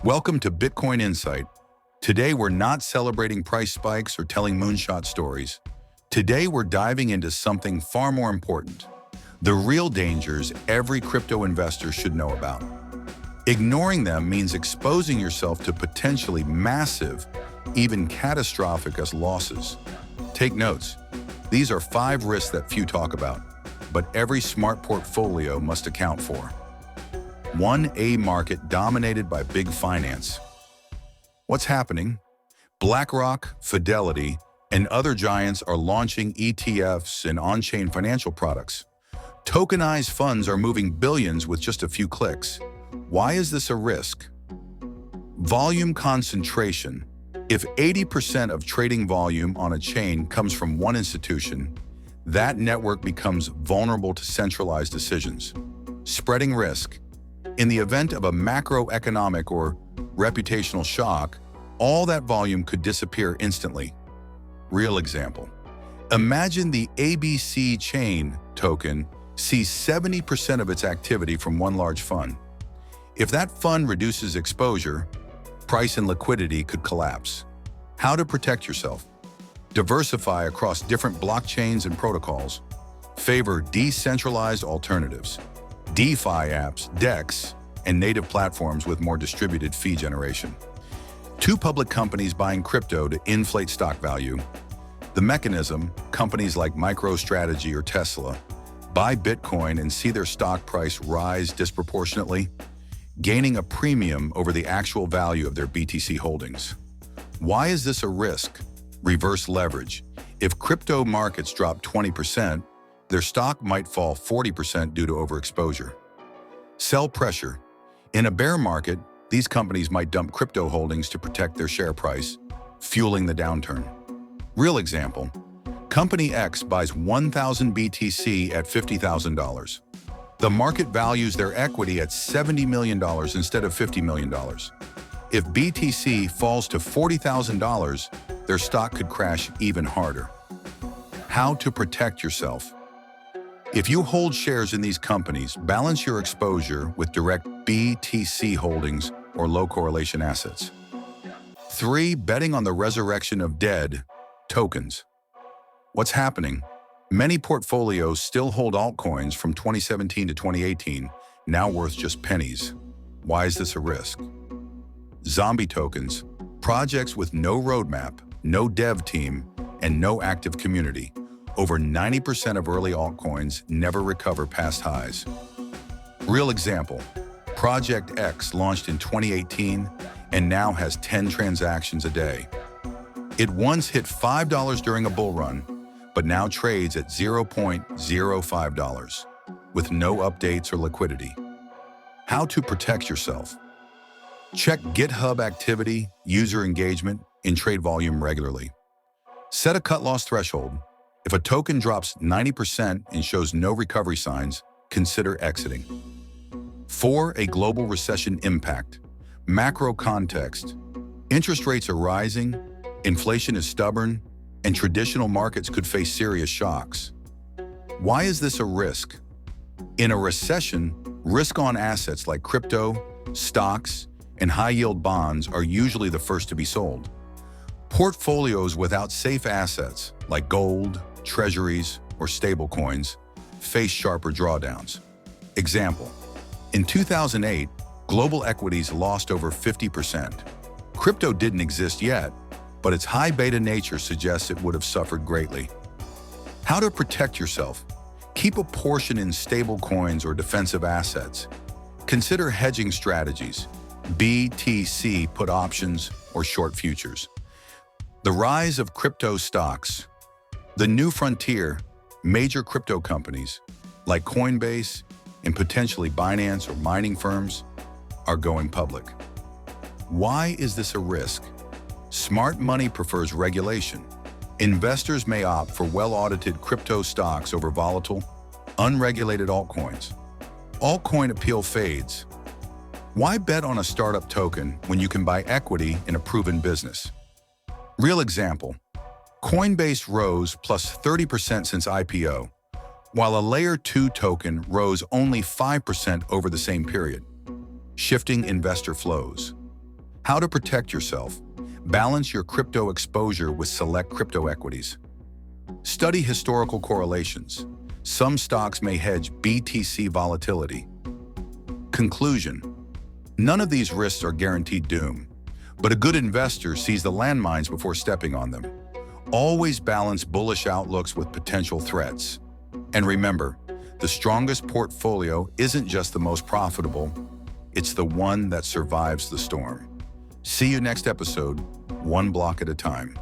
Welcome to Bitcoin Insight. Today we're not celebrating price spikes or telling moonshot stories. Today we're diving into something far more important. The real dangers every crypto investor should know about. Ignoring them means exposing yourself to potentially massive, even catastrophic losses. Take notes. These are 5 risks that few talk about, but every smart portfolio must account for. 1. A market dominated by big finance. What's happening? BlackRock, Fidelity, and other giants are launching ETFs and on-chain financial products. Tokenized funds are moving billions with just a few clicks. Why is this a risk? Volume concentration. If 80% of trading volume on a chain comes from one institution, that network becomes vulnerable to centralized decisions. Spreading risk. In the event of a macroeconomic or reputational shock, all that volume could disappear instantly. Real example. Imagine the ABC chain token sees 70% of its activity from one large fund. If that fund reduces exposure, price and liquidity could collapse. How to protect yourself? Diversify across different blockchains and protocols. Favor decentralized alternatives. DeFi apps, DEX, and native platforms with more distributed fee generation. 2 public companies buying crypto to inflate stock value. The mechanism, companies like MicroStrategy or Tesla, buy Bitcoin and see their stock price rise disproportionately, gaining a premium over the actual value of their BTC holdings. Why is this a risk? Reverse leverage. If crypto markets drop 20%, their stock might fall 40% due to overexposure. Sell pressure. In a bear market, these companies might dump crypto holdings to protect their share price, fueling the downturn. Real example. Company X buys 1,000 BTC at $50,000. The market values their equity at $70 million instead of $50 million. If BTC falls to $40,000, their stock could crash even harder. How to protect yourself? If you hold shares in these companies, balance your exposure with direct BTC holdings or low correlation assets. 3. Betting on the resurrection of dead tokens. What's happening? Many portfolios still hold altcoins from 2017 to 2018, now worth just pennies. Why is this a risk? Zombie tokens, projects with no roadmap, no dev team, and no active community. Over 90% of early altcoins never recover past highs. Real example, Project X launched in 2018 and now has 10 transactions a day. It once hit $5 during a bull run, but now trades at $0.05 with no updates or liquidity. How to protect yourself? Check GitHub activity, user engagement, and trade volume regularly. Set a cut-loss threshold. If a token drops 90% and shows no recovery signs, consider exiting. 4. A global recession impact. Macro context. Interest rates are rising, inflation is stubborn, and traditional markets could face serious shocks. Why is this a risk? In a recession, risk-on assets like crypto, stocks, and high-yield bonds are usually the first to be sold. Portfolios without safe assets like gold, treasuries, or stablecoins face sharper drawdowns. Example, in 2008, global equities lost over 50%. Crypto didn't exist yet, but its high beta nature suggests it would have suffered greatly. How to protect yourself? Keep a portion in stablecoins or defensive assets. Consider hedging strategies, BTC put options, or short futures. The rise of crypto stocks. The new frontier, major crypto companies like Coinbase and potentially Binance or mining firms are going public. Why is this a risk? Smart money prefers regulation. Investors may opt for well-audited crypto stocks over volatile, unregulated altcoins. Altcoin appeal fades. Why bet on a startup token when you can buy equity in a proven business? Real example, Coinbase rose plus 30% since IPO, while a Layer 2 token rose only 5% over the same period. Shifting investor flows. How to protect yourself. Balance your crypto exposure with select crypto equities. Study historical correlations. Some stocks may hedge BTC volatility. Conclusion. None of these risks are guaranteed doom, but a good investor sees the landmines before stepping on them. Always balance bullish outlooks with potential threats. And remember, the strongest portfolio isn't just the most profitable, it's the one that survives the storm. See you next episode, one block at a time.